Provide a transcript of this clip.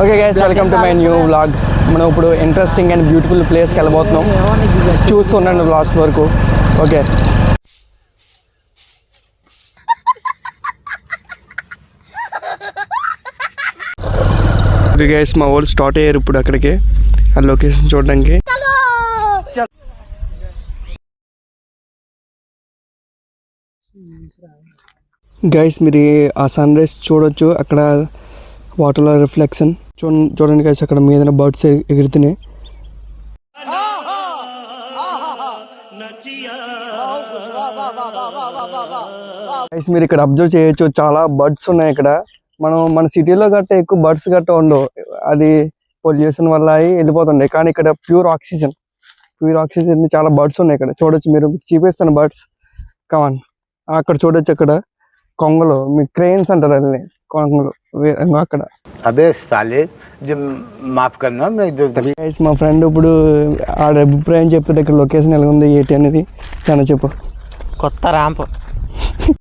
Okay guys, welcome to my new vlog. మనం ఇప్పుడు interesting and beautiful ప్లేస్కి వెళ్ళబోతున్నాం. చూస్తున్నాను లాస్ట్ వరకు. ఓకే, ఓకే గైస్, మా వాళ్ళు స్టార్ట్ అయ్యారు ఇప్పుడు అక్కడికి ఆ లొకేషన్ చూడడానికి. గైస్, మీరు ఆ సన్ రైజ్ చూడొచ్చు అక్కడ వాటర్లో రిఫ్లెక్షన్. చూడండి గైస్, అక్కడ మీద బర్డ్స్ ఎగురుతున్నాయి. గైస్, మీరు ఇక్కడ అబ్జర్వ్ చేయొచ్చు, చాలా బర్డ్స్ ఉన్నాయి ఇక్కడ. మన సిటీలో గట్ట ఎక్కువ బర్డ్స్ గట్ట ఉండవు, అది పొల్యూషన్ వల్ల వెళ్ళిపోతుండే. కానీ ఇక్కడ ప్యూర్ ఆక్సిజన్ చాలా బర్డ్స్ ఉన్నాయి ఇక్కడ. చూడొచ్చు, మీరు చూపిస్తాను బర్డ్స్. కమాన్, అక్కడ చూడొచ్చు, అక్కడ కొంగలు, మీ క్రేన్స్ అంటారు అన్ని కొంగలు అక్కడ. అదే సాలే మాఫ్ కన్నా. మా ఫ్రెండ్ ఇప్పుడు ఆడ అభిప్రాయం చెప్తాడు ఇక్కడ లొకేషన్ ఎలా ఉంది ఏంటి అనేది. చాలా చెప్పు. కొత్త ర్యాంప్